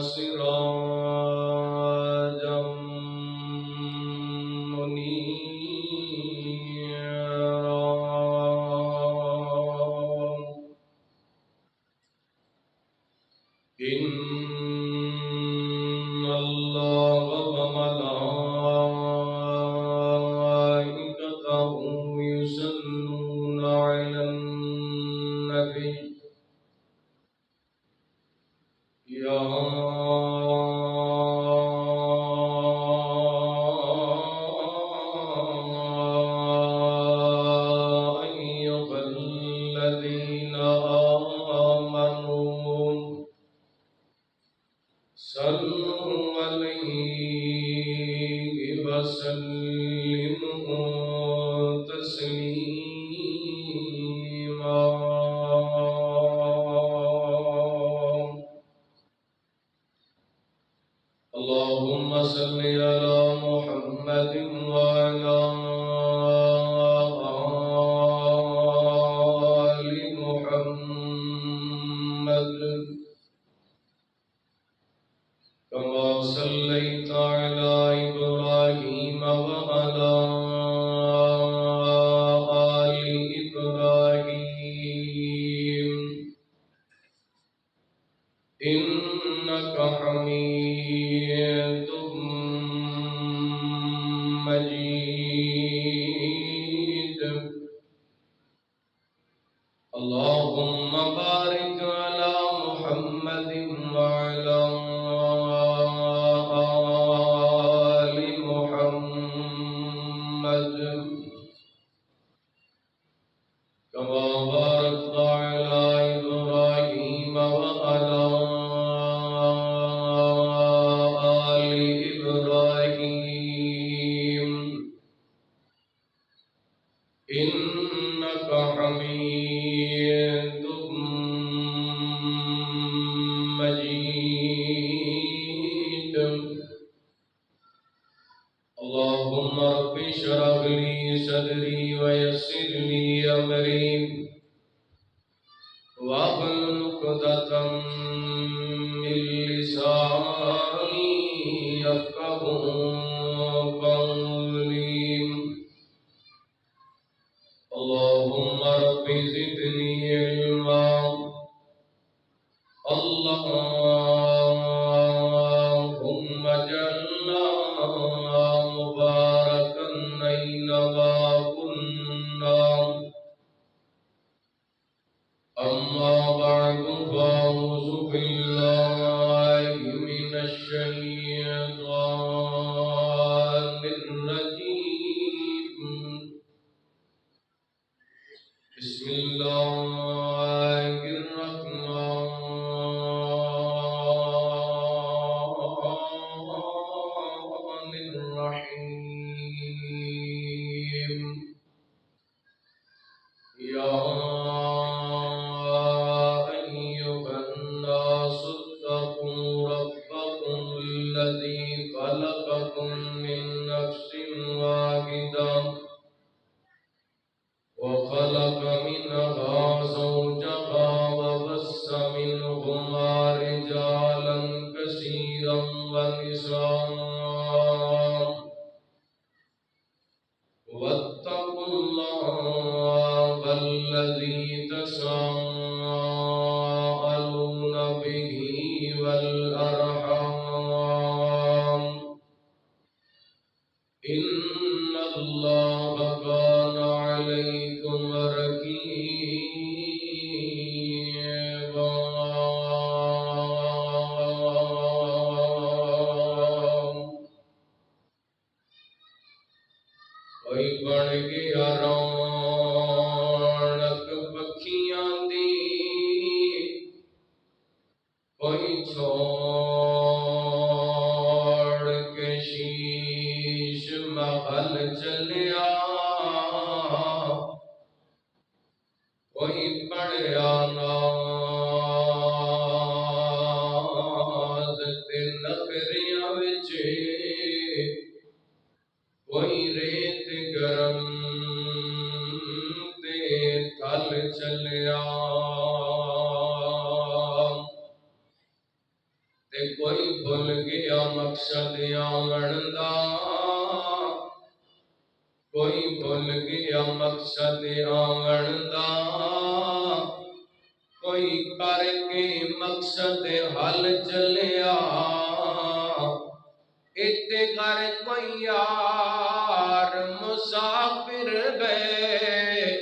سراجا منيرا إن الله وملائكته يصلون على النبي يا أيها الذين آمنوا صلوا عليه وسلموا تسليما اللهم صل على محمد وعلى آل محمد كما صليت على إبراهيم وعلى آل إبراهيم إنك حميد مجيد اللهم بارك على محمد وعلى آل محمد كما باركت على إبراهيم وعلى آل إبراهيم إنك حميد مجيد اللهم رب اشرح لي صدري ويسر لي أمري واحلل عقدة من لساني يفقهوا قولي اللهم رب زدني علما اللهم اجعلنا مباركا أينما كنا أما بعد فأعوذ بالله من الشيطان الرجيم بسم الله الرحمن الرحيم يا أيها الناس اتقوا ربكم الذي خلقكم من نفس واحدة وخلق منها زوجها وبث منهما رجالا كثيرا ونساء واتقوا الله الذي تساءلون به والأرحام إن الله كان عليكم رقيبا کوئی بن گیا رونق پکھیاں دی کوئی چھوڑ کے شیش محل چلیا کوئی پڑیا ناز تے نخریاں وچ کوئی ریت گرم تے تھل چلیا تے کوئی بھول گیا مقصد آون دا کوئی بھول گیا مقصد آون دا کوئی کر کے مقصد حل چلیا اتے کر کوئی یار مسافر گئے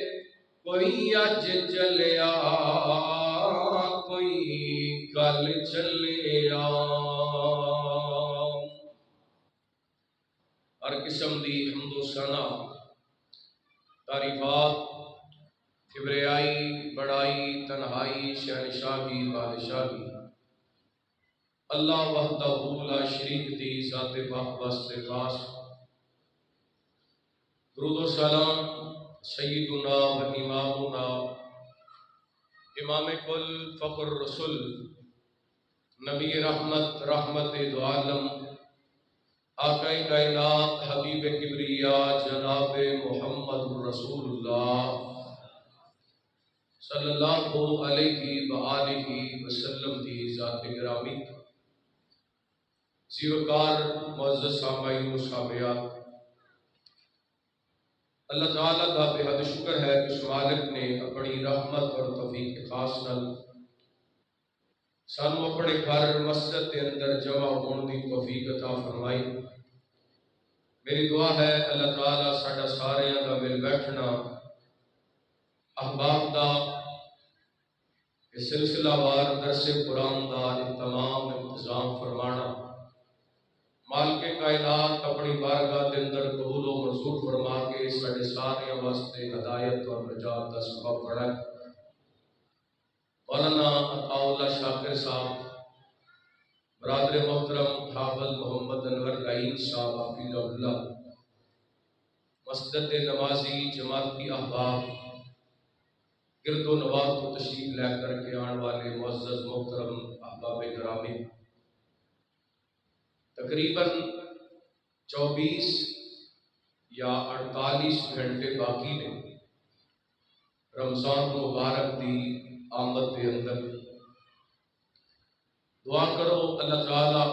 کوئی اج چلیا کوئی کل چلیا ہر قسم دی حمد و ثنا تعریفات کبریائی بڑائی تنہائی شہنشاہی بادشاہی اللہ وحدہ لا شریک دی ذات پاک واسطے خاص درود و سلام سیدنا و امامنا امام کل فخر رسول نبی رحمت رحمت دو عالم آقا کائنات حبیب کبریا جناب محمد رسول اللہ صلی اللہ علیہ وآلہ وسلم دی ذات گرامی زیوکار معزز سامعین و سامعات اللہ تعالیٰ کا بے حد شکر ہے کہ اس مالک نے اپنی رحمت اور توفیق خاص نال سانو اپنے گھر مسجد کے اندر جمع ہونے کی توفیق عطا فرمائی۔ میری دعا ہے اللہ تعالیٰ ساڈا ساریاں دا مل بیٹھنا احباب دا سلسلہ وار درس قرآن دا تمام انتظام فرمانا مالک کائنات اپنی بارگاہ کے اندر قبول و منظور فرما کے ساڈے سارے واسطے ہدایت اور نجات کا سبب بڑا مولانا عطا اللہ شاکر صاحب برادر محترم حافظ محمد انور گائین صاحب حفیظ اللہ مسجد نمازی جماعتی احباب گرد و نواز کو تشریف لے کر کے آنے والے معزز محترم احباب گرامی تقریباً 24 یا 48 گھنٹے باقی نے رمضان مبارک دی آمد کے اندر دعا کرو اللہ تعالی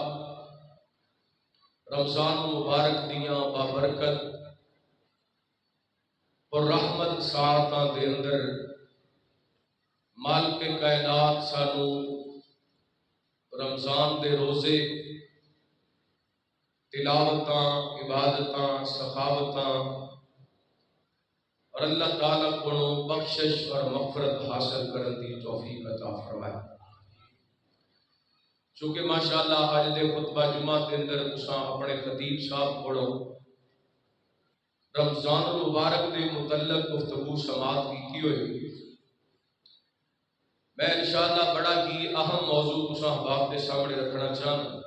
رمضان مبارک دیاں بابرکت اور رحمت ساعتاں دے اندر مالک کائنات سانو رمضان دے روزے تلاوتاں عبادتاں سخاوتاں اور اللہ تعالیٰ کو بخشش اور مغفرت حاصل کرنے کی توفیق عطا فرمائے۔ چونکہ ماشاءاللہ آج دے خطبہ جمعہ کے اندر تساں اپنے خطیب صاحب پڑھو رمضان المبارک کے متعلق گفتگو سماعت کی ہوئی، میں انشاءاللہ بڑا ہی اہم موضوع تساں احباب کے سامنے رکھنا چاہنا،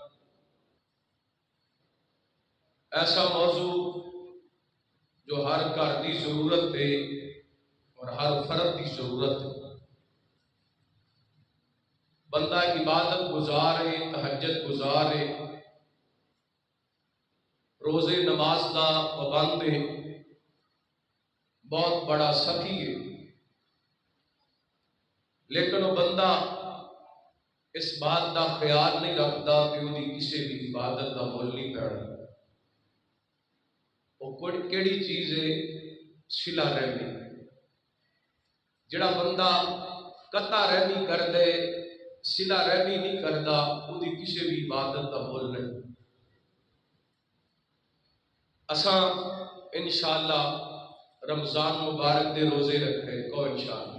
ایسا موضوع جو ہر گھر کی ضرورت ہے اور ہر فرد کی ضرورت ہے۔ بندہ عبادت گزارے تہجد گزارے روزے نماز کا پابند ہے بہت بڑا سخی ہے، لیکن وہ بندہ اس بات کا خیال نہیں رکھتا کہ وہ کسی بھی عبادت کا مول نہیں پینا۔ وہ کیڑی چیز ہے؟ صلہ رحمی۔ جڑا بندہ قطع رحمی کر دے صلہ رحمی نہیں کرتا وہ کسی بھی عبادت کا مول نہیں۔ اساں انشاءاللہ رمضان مبارک دے روزے رکھے کو انشاءاللہ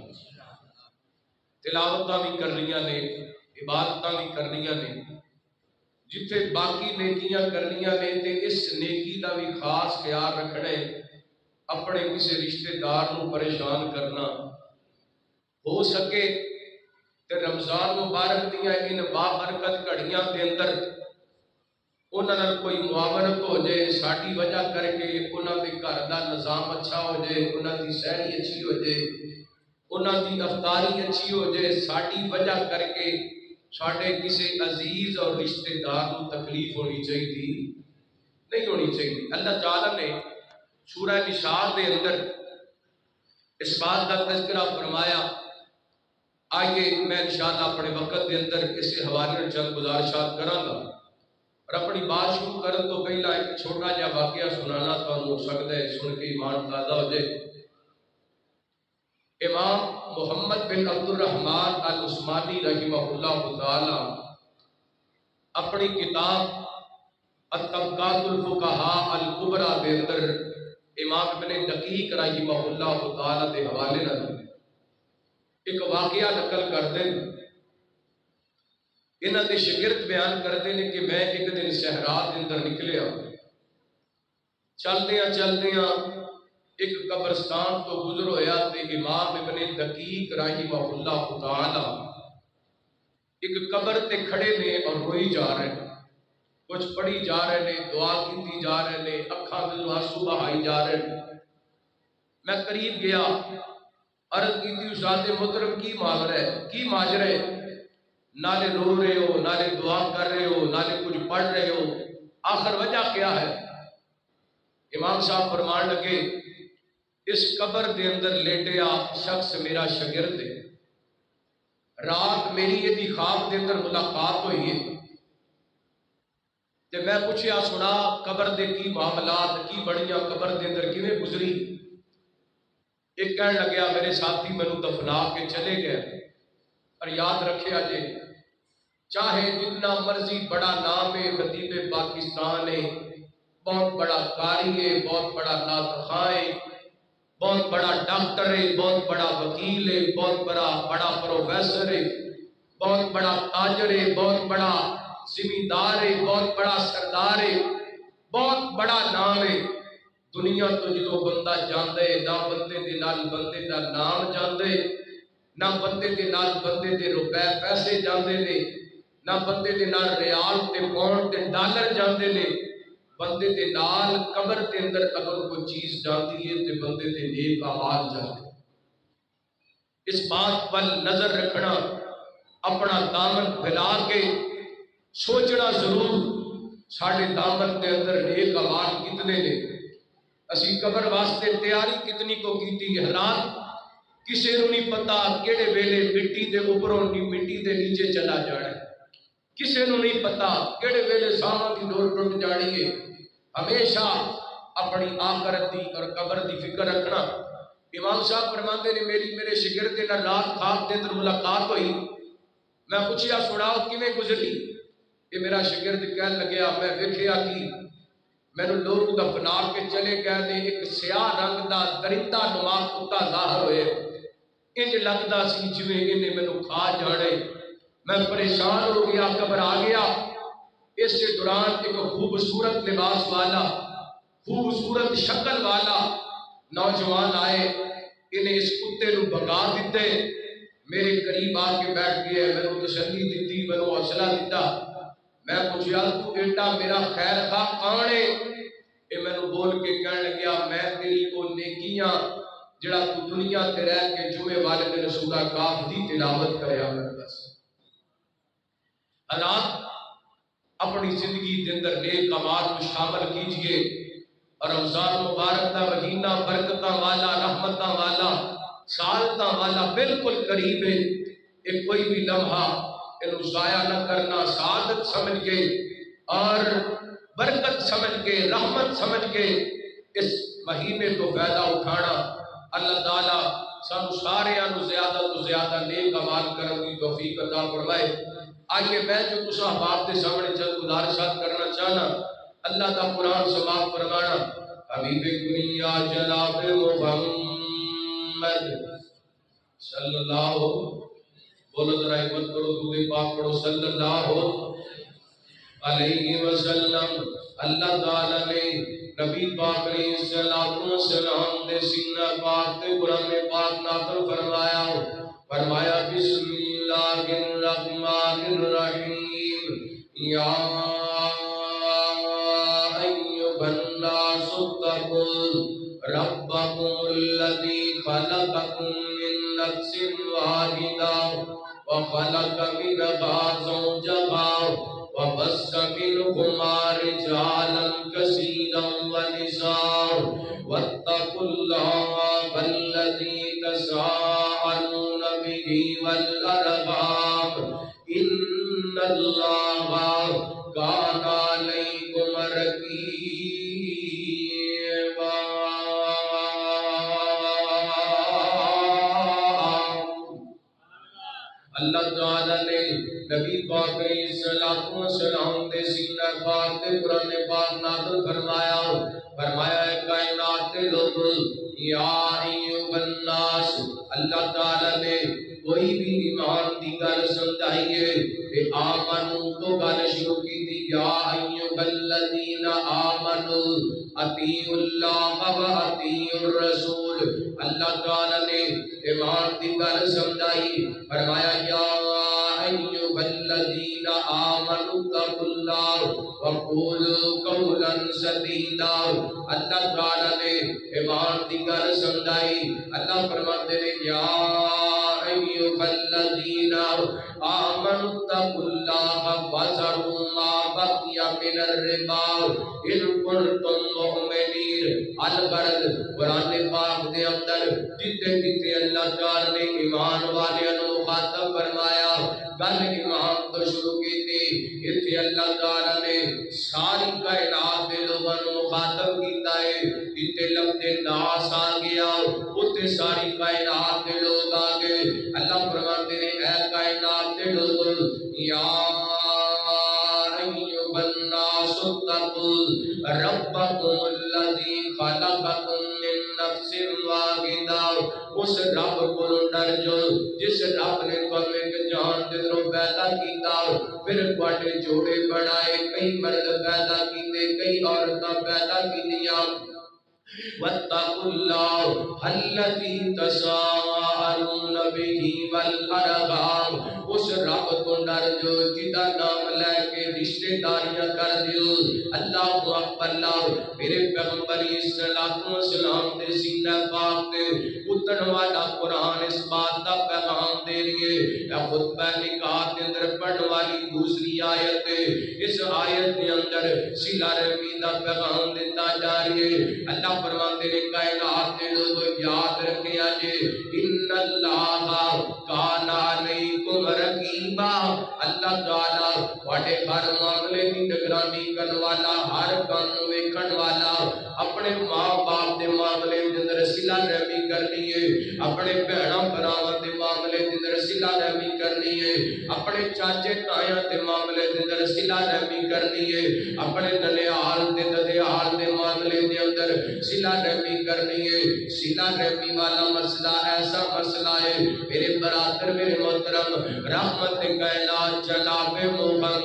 تلاوتاں بھی کرنیاں نے عبادتاں بھی کرنیاں نے، جتھے باقی نیکیاں کرنیاں نے تے اس نیکی کا بھی خاص خیال رکھنا ہے، اپنے کسی رشتہ دار نو پریشان کرنا ہو سکے تے رمضان مبارک دیاں ان بابرکت گھڑیاں دے اندر انہاں نال کوئی معاونت ہو جائے، ساڈی وجہ کر کے انہاں دے گھر دا نظام اچھا ہو جائے، انہاں دی سحری اچھی ہو جائے، انہاں دی افطاری اچھی ہو جائے، ساڈی وجہ کر کے ساڈے کسی عزیز اور رشتہ دار کو تکلیف ہونی چاہیے نہیں ہونی چاہیے۔ اللہ تعالیٰ نے سورہ نساء دے اندر اس بات کا تذکرہ فرمایا آئیے میں انشاءاللہ اپنے وقت کے اندر اس حوالے چند گزارشات کراں گا، اور اپنی بات شروع کرنے تو پہلا ایک چھوٹا جہا واقعہ سنانا تو ہو سکتا ہے سن کے ایمان تازہ ہو جائے۔ امام محمد بن عبد الرحمن العثمانی رحمہ اللہ تعالی اپنی کتاب الطبقات الفقہاء الکبریٰ دے اندر امام ابن دقیق رحمہ اللہ تعالی دے حوالے نال ایک واقعہ نقل کرتے ہیں۔ انہاں دے شاگرد بیان کرتے ہیں کہ میں ایک دن صحرا دے اندر نکلیا، چلدیاں ایک قبرستان تو گزر ہویا تے امام ابن دقیق رحمہ اللہ تعالی ایک قبر تے کھڑے نے اور روئی جا رہے ہیں، کچھ پڑھی جا رہے ہیں، دعا کیتی جا رہے ہیں، اکھاں وچوں آنسو بہائی جا رہے ہیں۔ میں قریب گیا، عرض کیتی استاد محترم کی ماجرا ہے، نالے رو رہے ہو، نالے دعا کر رہے ہو، نالے کچھ پڑھ رہے ہو، آخر وجہ کیا ہے؟ امام صاحب فرمان لگے اس قبر دے اندر لیٹیا شخص میرا شاگرد ہے، رات میری یہ خواب دے اندر ملاقات ہوئی ہے تے میں پوچھیا سنا قبر دے کی معاملات کی بڑیاں قبر دے اندر کیویں گزری؟ ایک کہنے لگیا میرے ساتھی مینوں دفنا کے چلے گئے، اور یاد رکھے جے چاہے جتنا مرضی بڑا نام ہے، خطیب پاکستان ہے، بہت بڑا قاری ہے، بہت بڑا نعت خواں ہے، بہت بڑا ڈاکٹر ہے، بہت بڑا وکیل ہے، بہت بڑا پروفیسر ہے، بہت بڑا تاجر ہے، بہت بڑا زمیندار ہے، بہت بڑا سردار ہے، بہت بڑا نام ہے، دنیا تو جدو بندہ جاندے نہ بندے دے نال بندے دا نام جاندے، نہ بندے دے نال بندے دے روپے پیسے جاندے نے، نہ بندے دے نال ریال تے پاؤنڈ تے ڈالر جاندے نے، بندے دے نال قبر دے اندر اگر کوئی چیز جاندی ہے تے بندے دے نیک اعمال جاندے۔ اس بات پر نظر رکھنا، اپنا دامن پھیلا کے سوچنا ضرور ساڑھے دامن دے اندر نیک اعمال کتنے نے، اسی قبر واسطے تیاری کتنی کو کیتی، حالات کسے نوں نہیں پتا کیڑے ویلے مٹی دے اوپروں مٹی دے نیچے چلا جانا ہے، کسے نوں نہیں پتا کیڑے ویلے ساواں دی ڈور ٹوٹ جانی ہے۔ ہمیشہ اپنی آخرت دی اور قبر دی فکر رکھنا۔ امام صاحب فرماندے نے میرے شاگرد نال رات خواب دے اندر ملاقات ہوئی، میں پوچھیا سناؤ کیویں گزری؟ یہ میرا شاگرد کہن لگیا میں ویکھیا کہ مینوں لوگ دفنا کے چلے گئے نے، ایک سیاہ رنگ دا درندہ نما کتا ظاہر ہوئے، انج لگدا سی جویں انہیں مینوں کھا جانے۔ میں پریشان ہو گیا، گھبرا گیا۔ اس دوران ایک خوبصورت لباس والا، خوبصورت شکل والا نوجوان آئے، انہیں اس کتے نو بھگا دیتے، میرے قریب آ کے بیٹھ گئے، مینوں تسلی دیتی، مینوں حوصلہ دیتا۔ میں پوچھیا تو بیٹا میرا خیر خواہ کون ہے؟ یہ مینوں بول کے کہنے لگیا میں تیری وہ نیکیاں جڑا تو دنیا تے رہ کے جمعے والے دن سورہ کاف دی تلاوت کریا کرتا سی۔ حالات اپنی زندگی دے اندر نیک اعمال کو شامل کیجئے، اور رمضان مبارک دا مہینہ برکتاں والا، رحمتاں والا، سعادتاں والا بالکل قریب ہے۔ ایک کوئی بھی لمحہ انہوں ضائع نہ کرنا، سعادت سمجھ کے اور برکت سمجھ کے، رحمت سمجھ کے اس مہینے کو فائدہ اٹھانا۔ اللہ تعالیٰ سانو سارے زیادہ تو زیادہ نیک اعمال کرنے کی توفیق عطا فرمائے۔ آئیے میں جو کچھ احباب کے سامنے چند گزارشات کرنا چاہنا، اللہ کا قرآن سماعت فرمانا۔ حبیب دنیا جناب محمد صلی اللہ، بولو ذرا ہمت کرو، درود پاک پڑھو، صلی اللہ علیہ وسلم۔ اللہ تعالیٰ نے نبی پاک علیہ السلام دے سینہ پاک تے قرآن پاک نازل فرمایا بسم اللہ الرحمن الرحیم، یا ایھا الناس اتقوا ربکم الذی خلقکم من نفس واحدہ وخلق منها زوجها وبث منهما رجالا كثيرا ونساء واتقوا الله الذي تساءلون به والأرحام إن الله كان عليكم رقيبا. اللہ تعالیٰ نے نبی پاک علیہ السلام دے سینہ پاک تے قرآن پاک نازل فرمایا اے کائنات کے لوگ یا ایھا الناس. اللہ تعالیٰ نے کوئی بھی ایمان دی گل سمجھائی ہے کہ آمنو تو گل شروع کی تھی یا ایھا الذین آمنو اطیعوا اللہ و اطیعوا الرسول. اللہ تعالیٰ نے ایمان دی گل سمجھائی فرمایا یا ایھا الذین آمنوا اتقوا اللہ وقولوا قولا سدیدا. اللہ تعالیٰ نے ایمان دی گل سمجھائی. اللہ فرماتے ہیں یا ایھا الذین آمنوا اتقوا اللہ وذروا ما بقی من الربا ان کنتم مؤمنین. الغرض قرآن پاک دے اندر جتے اللہ تعالیٰ نے ایمان والے مخاطب فرمایا گل ایمان تو شروع کی تھی. اتنے اللہ تعالیٰ نے ساری کائنات کے لوگوں کو مخاطب کیتا ہے. اتنے لفظ ناس آ گیا اتنے ساری کائنات کے لوگ آ گئے. اللہ فرماتے ہیں اے کائنات کے لوگ یا ایھا الناس اتقوا ربکم الذی خلقکم من نفس واحدہ. اس رب کو ڈر جو جس رب نے تمہیں ایک جان دے اندروں پیدا کیتا پھر تواڈے جوڑے بنائے کئی مرد پیدا کیتے کئی عورتاں پیدا کیتیاں. واتقوا اللہ الذی تساءلون بہ والارحام. اس رب کو ڈر جو جدا نام لے کے رشتہ داریاں کر دیو. اللہ اکبر. اللہ میرے پیغمبر اسلام دے سینہ پاک تے اتن والا قرآن اس بات کا پیغام دے رہی ہے. خطبہ نکاح کے اندر پڑھنے والی دوسری آیت ہے. اس آیت کے اندر صلہ رحمی کا پیغام دیتا جا رہی ہے. اللہ فرماتے ہیں کائنات کے لوگ یاد رکھیں جی ان اللہ کان علیکم رقیبا. اللہ تعالیٰ تواڈے ہر معاملے کی نگرانی کرنے والا ہر کام ویکھن والا. اپنے ماں باپ دے معاملے دے اندر صلہ رحمی کرنی ہے. اپنے بہناں بھراواں دے معاملے دے اندر صلہ رحمی کرنی ہے. اپنے چاچے تایاں دے معاملے دے اندر صلہ رحمی کرنی ہے. اپنے ننیال دے ددیال دے معاملے دے اندر صلہ رحمی کرنی ہے. صلہ رحمی والا مسئلہ ایسا مسئلہ ہے میرے برادر میرے محترم رحمت کائنات جناب محمد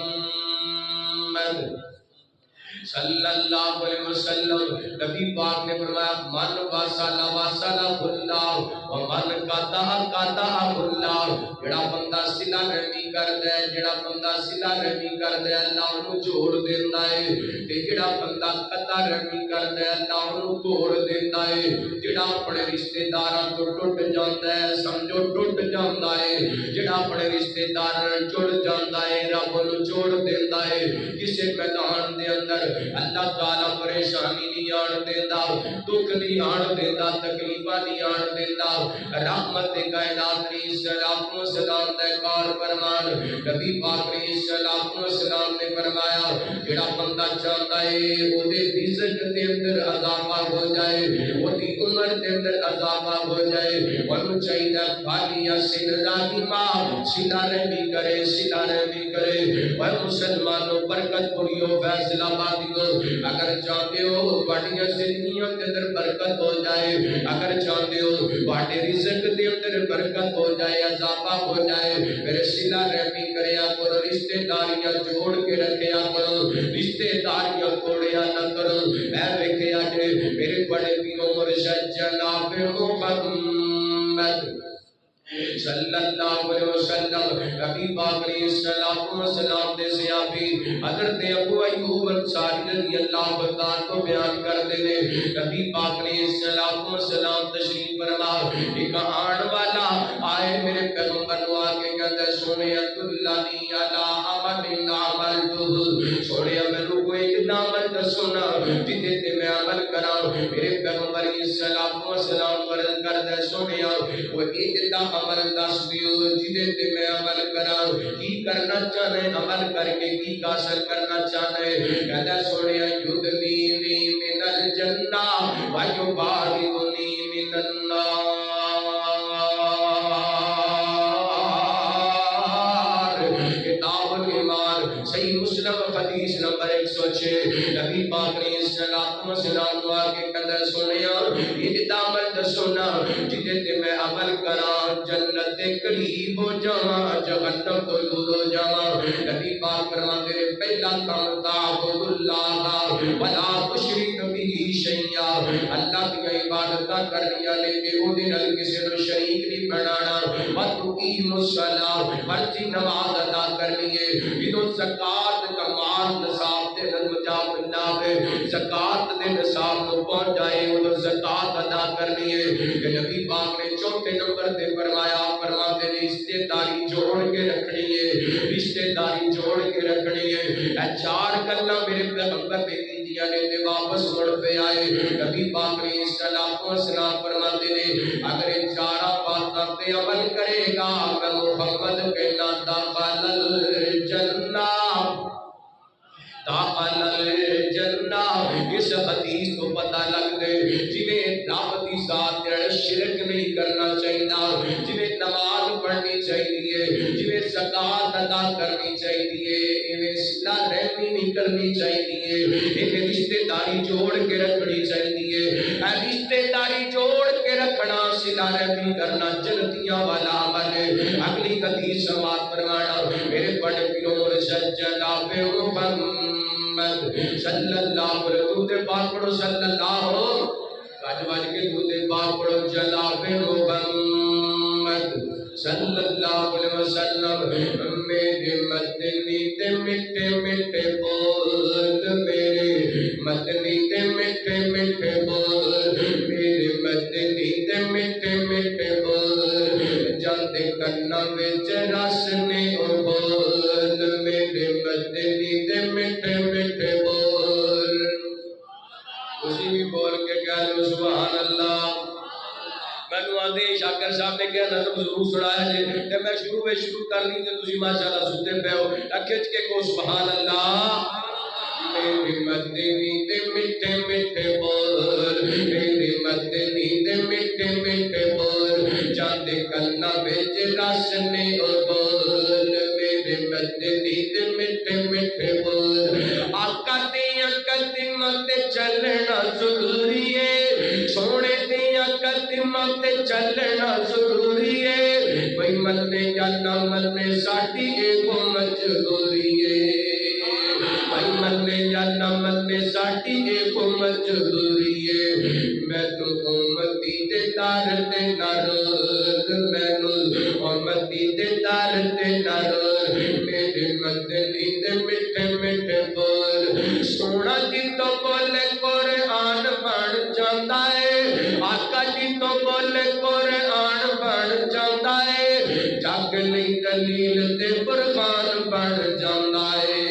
صلی اللہ علیہ وسلم نبی پاک نے فرمایا من وصلہ وصلہ اللہ ومن قطع قطع اللہ. جڑا بندہ صلہ رحمی کردا ہے جڑا بندہ صلہ رحمی کردا ہے اللہ اونوں جوڑ دیندا ہے. تے جڑا بندہ قطع رحمی کردا ہے اللہ اونوں توڑ دیندا ہے. جڑا اپنے رشتہ داراں تو ٹوٹ جاندا ہے سمجھو ٹوٹ جاندا ہے. جڑا اپنے رشتہ داراں نال جڑ جاندا ہے رب اونوں جوڑ دیندا ہے. کسے میدان دے اندر اللہ تعالیٰ پریشانی نہیں آن دینا دکھ نہیں آن دینا تکلیفہ نہیں آن دینا. رحمت کائنات علیہ السلام دے کار فرمان نبی پاک علیہ السلام نے فرمایا جڑا بندہ چاہتا ہے وہ دے رزق دے اندر اضافہ ہو جائے وہ دی عمر دے اندر اضافہ ہو جائے وہ چاہیے خالی سن راہما صلہ رحمی کرے صلہ رحمی کرے. وہ مسلمانوں برکت پوریو فیصلہ بادی اگر چاہتے ہو بڑیاں زندگیوں کے اندر برکت ہو جائے اگر چاہتے ہو بڑے رزق کے اندر برکت ہو جائے اضافہ ہو جائے میرے صلہ رحمی کریا کرو رشتہ داریاں جوڑ کے رکھیا کرو رشتہ داریاں توڑیا نہ کرو. اے ویکھیا جے میرے بڑے پیرو مرشد جناب محمد صلی اللہ علیہ وسلم نبی پاک علیہ السلام دے صحابی حضرت ابو ایوب انصاری رضی اللہ عنہ کو بیان کرتے ہیں نبی پاک علیہ السلام تشریف فرما ایک آن والا آئے میرے پیغمبر نو آگے کہتا ہے سونے اللہ علی عمل عملتہ سونے میں کوئی عمل دسونا جدے تے میں عمل کراں میرے پیغمبر السلام ورد کردے سونیا وہ ایدہ عمل دس دیو جدے تے میں عمل کراں کی کرنا چاہنے عمل کر کے کی حاصل کرنا چاہنے کہتا سونیا یدنینی من الجنہ ویباردنی من النار کتاب الایمان صحیح مسلم حدیث نمبر 106 نبی پاک نے السلام کے کہتا سونیا یہ عمل دسونا جدے تے میں عمل کراں جنت دے قریب ہو جاواں جہنم تو دور ہو جاواں نبی پاک فرماتے ہیں پہلا کام تعبد اللہ ولا تشرک به شیئا اللہ کی عبادتاں کرنیاں نے تے او دے نال کسے نوں شریک نہیں بنانا وتقیم الصلاۃ فرض نماز ادا کرنی ہے جدوں زکات کا مال نصاب تے نجات اللہ ہے زکات دے نصاب کو پہنچ جائے وہ زکات ادا کرنی ہے کہ نبی پاک نے چوتھے نمبر تے فرمایا فرماتے ہیں رشتہ داری جوڑ کے رکھنی ہے رشتہ داری جوڑ کے رکھنی ہے اے چار گلاں میرے پیغمبر نے کیتیاں نے تے واپس مڑ پہ آئے نبی پاک نے السلام فرماتے ہیں اگر ان چارہ باتاں پہ عمل کرے گا میں محمد کہنا داخل الجنہ داخل الجنہ اس حدیث کو پتہ لگ دے جنہیں رب دی ذات شرک نہیں کرنا چاہیے جنہیں نماز پڑھنی چاہیے جنہیں زکات ادا کرنی چاہیے انہیں صلہ رحمی نہیں کرنی چاہیے انہیں رشتہ داری جوڑ کے رکھنی چاہیے رشتہ داری جوڑ کے رکھنا صلہ رحمی کرنا جنتیاں والا عمل ہے اگلی حدیث سماعت فرمانا میرے بڑے پیروں مرشد جناب محمد صلی اللہ علیہ وسلم پاک پڑھو صلی اللہ راج باج کے دودھ پاک پڑھو جناب محمد صلی اللہ علیہ وسلم میرے مدنی تے مٹھے مٹھے بول میرے مدنی تے مٹھے مٹھے بول میرے مدنی تے مٹھے مٹھے بول جاندے کرنا وچ رس نے او بول میرے مدنی تے مٹھے مٹھے بول اسی بھی بول کے کہہ لو سبحان اللہ میں نو آدھے شاکر صاحب نے کہا نظم ضرور سنایا جے تے میں شروع کر لی تے تسی ماشاءاللہ سنتے پے ہو کھچ کے کو سبحان اللہ میری مدنی تے مٹھے مٹھے بول میری مدنی تے مٹھے مٹھے بول جاندے کنا وچ رس نے او بول میرے مدنی تے مٹھے مٹھے بول آقا دیاں قدماں تے چلنا ضروری ہے سونے دیاں قدماں تے چلنا ضروری ہے بھئی منے یا نہ منے ساڈی ایکو مجبوری ہے بھئی منے یا نہ منے ساڈی ایکو مجبوری ہے میں تو امتی دے دار تے نہ رول میں نو امتی دے دار تے نہ رول میرے مدنی دے مٹھے مٹھے بول سونا جی تو بولے قرآن بن جاندا ہے آقا جی تو بولے قرآن بن جاندا ہے جگ نہیں دلیل تے قربان بن جاندا ہے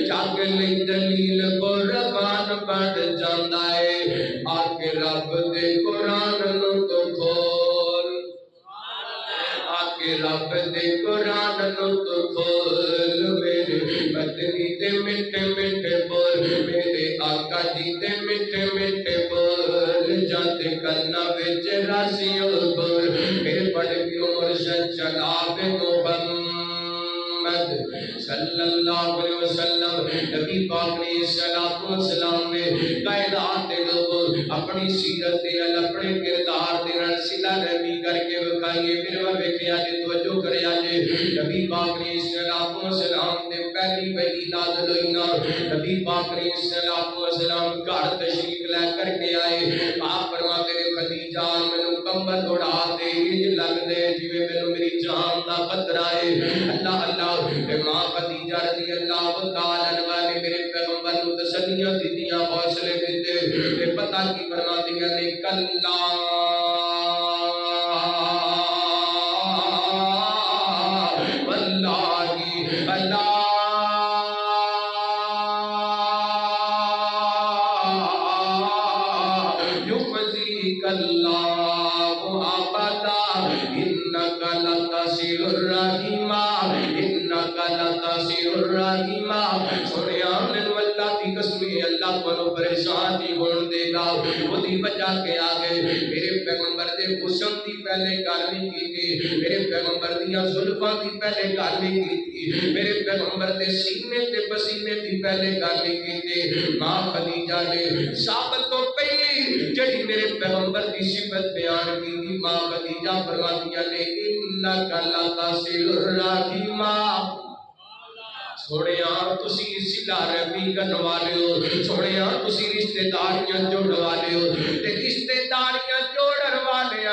جگ نہیں دلیل قربان بن جاندا ہے آ کے رب دے قرآن نو تو کھول آ کے رب دے قرآن نو تو کھول میرے مدنی تے مٹھے مٹھے بول میرے آقا جی تے مٹھے مٹھے بول جاتے کرنا وچ راسی بول میرے بڑے پیرو مرشد جناب محمد صلی اللہ علیہ وسلم نبی پاک نے السلام نے کائنات دے لوگوں اپنی سیرت دے نال اپنے کردار دے نال صلہ رحمی کر کے وکھائیے میرے ول ویکھیا جے توجہ کریا جے نبی پاک نے السلام دے پہلی وحی نازل ہوئی نا نبی پاک نے السلام گھر تشریف لے کر کے آئے آپ فرماتے ہیں خدیجہ مینوں کمبل اڑا دے انج لگ دے جویں مینوں میری جان دا خطرہ ہے اللہ اللہ تے ماں خدیجہ رضی اللہ تعالی عنہا نے میرے پیغمبر نو تسلیاں دتیاں حوصلے دتے تے پتہ کی فرماندیاں نے کلا واللہ اللہ انکا لتاسیر الرحیم سونیا من واللہ دی قسمی اللہ کو پریشان دی ہون دے گا وہ دی بچا کے آگے میرے پیغمبر دے حسن دی پہلے گالمی کی تھی میرے پیغمبر دیا ظلفہ دی پہلے گالمی کی تھی میرے پیغمبر دے سینے تے پسینے دی پہلے گالمی کی تھی ماں خدیجہ نے ثابت تو پہلی جڑی میرے پیغمبر دی صفت بیان کی تھی ماں خدیجہ فرماتیاں نے انکا لتاسیر الرحیم سوڑیا تسی صلہ رحمی کرنے والے ہو سوڑیا تسی رشتہ داریاں جوڑ والے ہو تے رشتہ داریاں جوڑ والے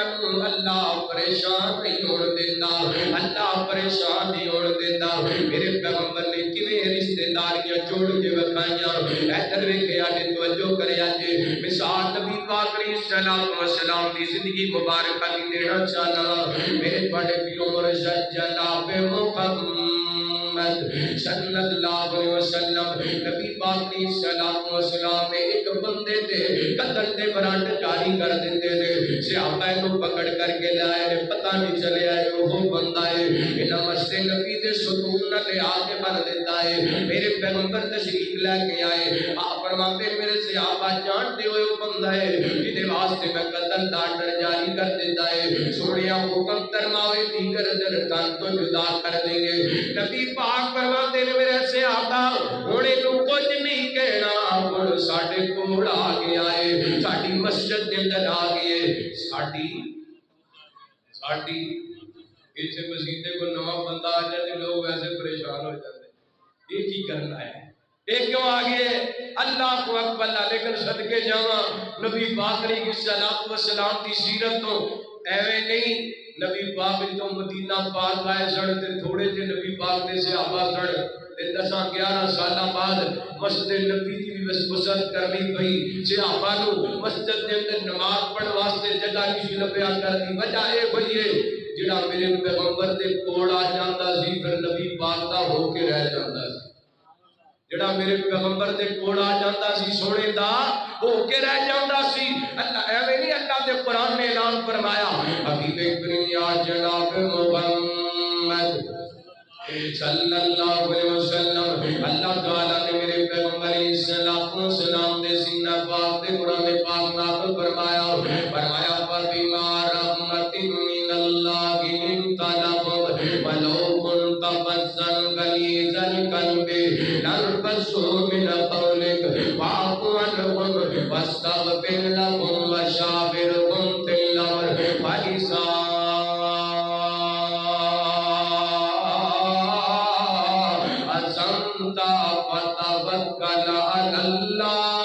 اللہ پریشان نہیں ہون دیتا اللہ پریشان نہیں ہون دیتا میرے پیغمبر نے کیویں رشتہ داریاں جوڑ کے وکھائیاں ادھر ویکھیا نے توجہ کریا جے مثال نبی پاک علیہ الصلوۃ والسلام دی زندگی مبارکہ دی دینا چاہنا میرے بڑے پیرو مرشد جناب محمد صلی اللہ علیہ وسلم نبی پاک علیہ الصلوۃ والسلام نے ایک بندے تے قتل دے برانڈ جاری کر دیندے نے صحابہ نو پکڑ کر کے لائے نے پتہ نہیں چلیا ہے وہ بندہ ہے انہاں مستے نبی دے ستون نہ لے آ کے بن دیتا ہے میرے پیغمبر تشریف لے کے آئے آپ فرماتے میرے صحابہ جانتے ہوئے وہ بندہ ہے جدے واسطے میں قتل دا آرڈر جاری کر دیتا ہے سوڑیا حکم فرماوے دیگر در تن تو جدا کر دیں گے نبی پاک فرماتے نے میرے صحابہ ہونے تو کچھ نہیں کہنا ہن ساڈے کول آ کے آئے ساڈی مسجد دے اندر آ گئے ساڈی اسے مسجد کو نواں بندہ آ جائے لوگ ایسے پریشان ہو جاتے یہ کی کرنا ہے یہ کیوں آگئے اللہ کو اکبر لیکن صدقے جاواں نبی پاک علیہ الصلوۃ والسلام کی سیرت تو ایویں نہیں نبی پاک تو مدینہ پاک آئے سن تے تھوڑے جے نبی پاک دے صحابہ سن تے 10-11 سالاں بعد مسجد نبی دی بھی وسعت کرنی پئی صحابہ نو مسجد دے اندر نماز پڑھن واسطے جگہ نہیں لبیا کرنی وجہ اے ہوئی ہے جڑا میرے پیغمبر دے کول آ جاندا سی پھر نبی پاک دا ہو کے رہ جاندا سی جڑا میرے پیغمبر دے کول آ جاندا سی سونے دا ہو کے رہ جاندا سی اللہ ایویں نہیں اللہ دے قرآن نے اعلان فرمایا حبیب کریم یا جناب محمد صلی اللہ علیہ وسلم اللہ تعالیٰ نے میرے پیغمبر صلی السلام دے سینہ پاک دے قرآن پاک نازل فرمایا فبما رحمت من اللہ لنت لهم ولو كنت فظا غليظ القلب لانفضوا من حولك فاعف عنهم واستغفر لهم وشاورهم في الامر فإذا عزمت فتوکل علی اللہ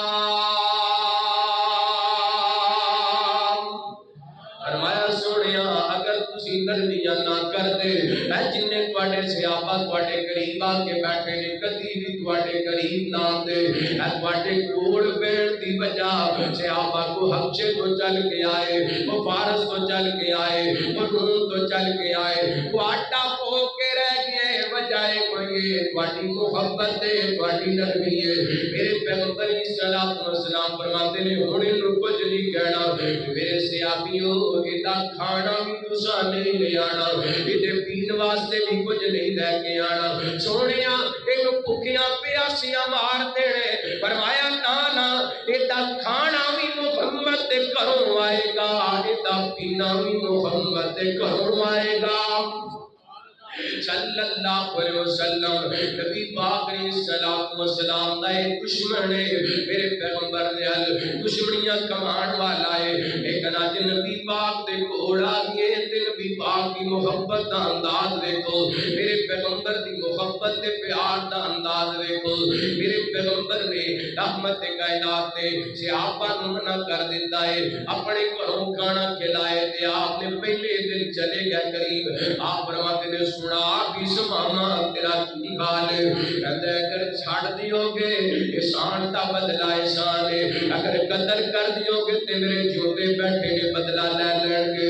نرمیاں نہ کر دے اے جن تواڈے صحابہ تواڈے قریب آ کے بیٹھے نے کدی بھی تواڈے قریب نہ آندے اے تواڈے کول بیٹھ دی وجہ صحابہ کو حبشے تو چل کے آئے وہ فارس تو چل کے آئے وہ روم تو چل کے آئے وہ آٹا پو کے رہ گئے وجہ کوئی تواڈی محبت ہے تواڈی نرمی ہے میرے پیغمبر صلی اللہ علیہ وسلم فرماتے نے ہونے نو کچھ نہیں کہنا میرے صحابیوں ادا کھانا بھی تساں نہیں لے آنا ادھر پین واسطے بھی کچھ نہیں لے کے آنا سونیا ایک بھکیاں پیاسیاں مار دینے فرمایا نا ادھا کھانا بھی محمد دے گھروں آئے گا ادھا پینا بھی محمد دے گھروں آئے گا صلی اللہ علیہ وسلم نبی پاک علیہ السلام دا ایک دشمن ہے میرے پیغمبر نے دشمنیاں کمان والا ہے لیکن آج نبی پاک دے کول آ گئے تے نبی پاک کی محبت دا انداز دیکھو میرے پیغمبر دی محبت تے پیار دا انداز دیکھو میرے پیغمبر نے رحمت کائنات نے صحابہ نو منع کر دیتا ہے اپنے گھروں کھانا کھلائے تے آپ نے پہلے دن چلے گئے قریب آپ فرماتے نے سنا بھی سماما تیرا کی حال کہتے اگر چھاڑ دیو گے احسان تا بدلہ احسان ہے اگر قتل کر دیو گے تے میرے جوتے بیٹھے نے بدلہ لے لیں گے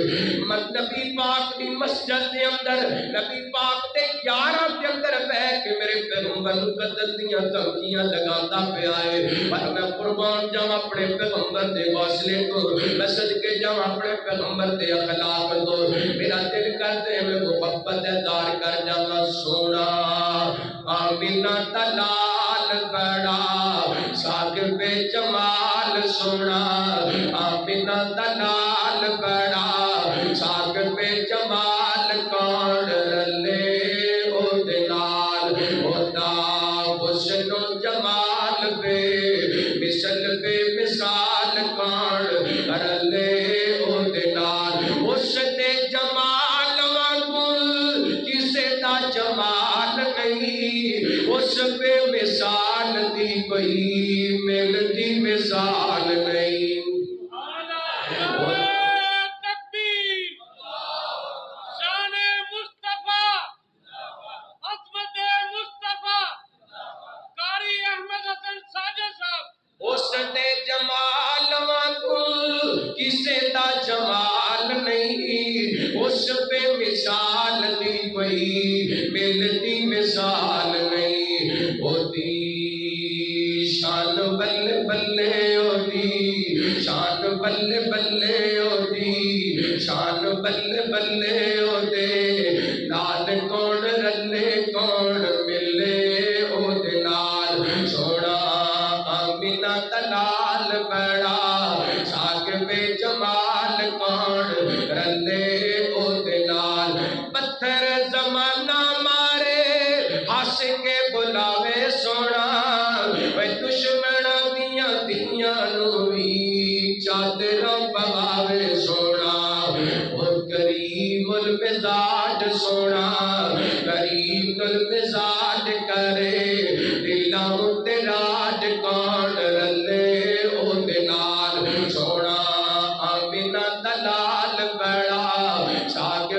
نبی پاک دی مسجد دے اندر نبی پاک دے 11 کے اندر بیٹھ کے میرے پیغمبر نو قتل دیاں دھمکیاں لگاندا پیا ہے، پر میں قربان جاواں اپنے پیغمبر دے حوصلے تو، میں صدقے جاواں اپنے پیغمبر دے اخلاق تو، میرا دل کردے میں محبت دار کر جاواں سونا آمینہ دلال بڑا صاحب جمال سونا آمینہ دلال بڑا صاحب جمال کون رلے او دلال ہوتا حسن و جمال بے مثال کون رلے او دلال اس دے جمال وانگو کسے دا جمال نہیں، اس بے مثال دی کوئی ملتی مثال نہیں۔ اس نے جمال وانگو کسے دا جمال نہیں، اس پہ مثال دی کوئی ملتی مثال نہیں، ہوتی شان بلے بلے ہوتی شان بلے بلے ہوتی شان بلے بلے ہوتے نال کون رلے کون ملے او دے نال سونا آمینہ دلال بڑا صاحب جمال کون رلے او دے نال پتھر زمانہ مارے ہس کے بلاوے سونا وے دشمناں دیاں دیاں نو وی چادراں پواوے سونا او کریم المزاج سونا کریم المزاج کرے دلاں تے راج کون رلے او دے نال سونا آمینہ دلال بڑا صاحب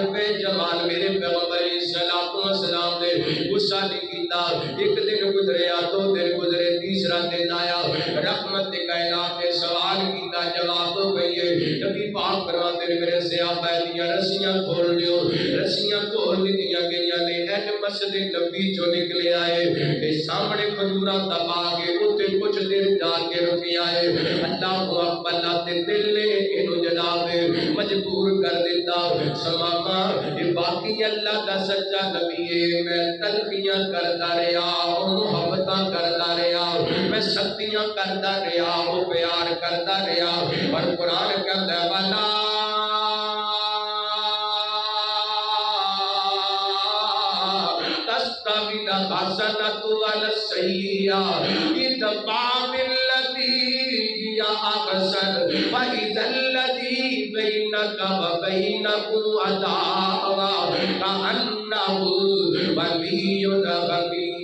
جمال میرے پیغمبر صلاۃ والسلام نے غصہ نہیں کیتا، ایک دن گزریا دو دن گزرے تیسرا دن آیا رحمت کائنات نے سوال کیتا جواب ہو گئی ہے نبی پاک فرماتے ہیں میرے صحابہ دیاں رسیاں کھول دیو، رسیاں کھول دتیاں گئیاں نے ایک مسجد نبی جو نکلے آئے تے سامنے کھجوراں دبا کے اوتے کچھ دیر جا کے رکے آئے اللہ اکبر تے دل نے اینو جناب مجبور کر دیتا سماما یہ باقی اللہ دا سچا نبی ہے، میں تلخیاں کرتا رہا محبتاں کرتا رہا میں سختیاں کرتا رہا وہ پیار کرتا رہا اور قرآن کہتا ہے والا تستوی الحسنۃ والسیئۃ ادفع بالتي هي احسن فاذا الذي بينك وبينه عداوة كأنه ولي حميم۔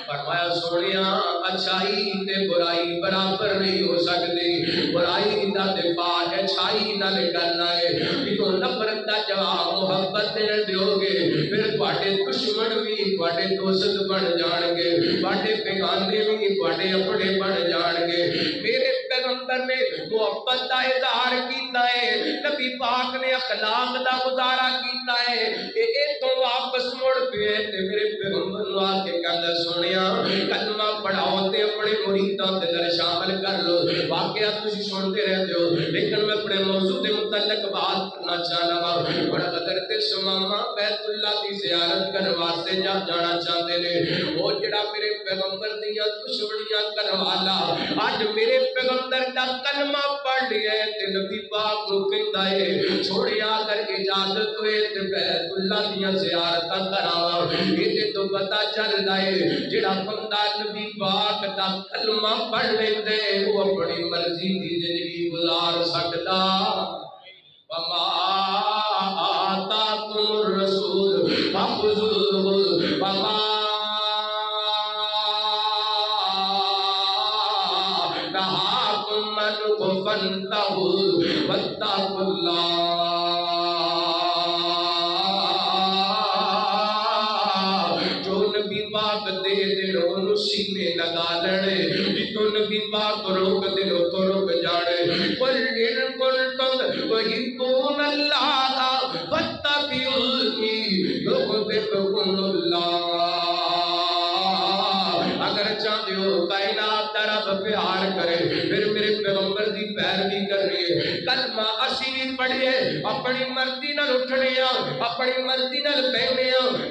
فرمایا سونیا اچھائی تے برائی برابر نہیں ہو سکتی، برائی دا دفاع اچھائی نال کرنا ہے، جدوں نفرت دا جواب محبت نال دیو گے پھر تواڈے دشمن بھی تواڈے دوست بن جان گے، تواڈے بیگانے بھی تواڈے اپنے بن جان گے۔ میرے پیغمبر نے محبت دا اظہار کیتا ہے، نبی پاک نے اخلاق دا مظاہرہ کیتا ہے، اے تو واپس مڑ کے تے میرے پیغمبر نو آ کے کہندا سونیا کلمہ پڑھاؤ تے اپنے مریداں دے اندر شامل کر لو۔ واقعہ تسی سنتے رہتے ہو لیکن میں اپنے موضوع دے متعلق بات کرنا چاہنا وا۔ اور حضرت سمامہ بیت اللہ دی زیارت کرنے واسطے جانا چاہتے نے، وہ جڑا میرے پیغمبر دیاں دشمنیاں کرن والا اج میرے پیغمبر دا کلمہ پڑھ لیا ہے تے نبی پاک نو کہندا ہے چھوڑیا اگر اجازت ہوئے تے بیت اللہ دیاں زیارتاں کراواں۔ اے تو پتہ چلدا ہے جڑا بندہ نبی پاک دا کلمہ پڑھ لیندے وہ اپنی مرضی دی زندگی گزار سکدا۔ وما آتاکم الرسول فخذوہ وما نہاکم عنہ فانتہوا واتقوا اللہ۔ جو نبی پاک دے دلوں نو سینے لگا لڑے جتوں نبی پاک روک دلوں تو رک جاڑے قل ان کنتم تحبون تحبون اللہ فاتبعونی یحببکم اللہ۔ اگر چاہتے ہو کائنات دا رب پیار کرے پھر میرے پیغمبر دی پیروی کرنی ہے۔ کلمہ اسی بھی پڑھیے، اپنی مرضی نال اٹھنے اپنی مرضی نال بہنے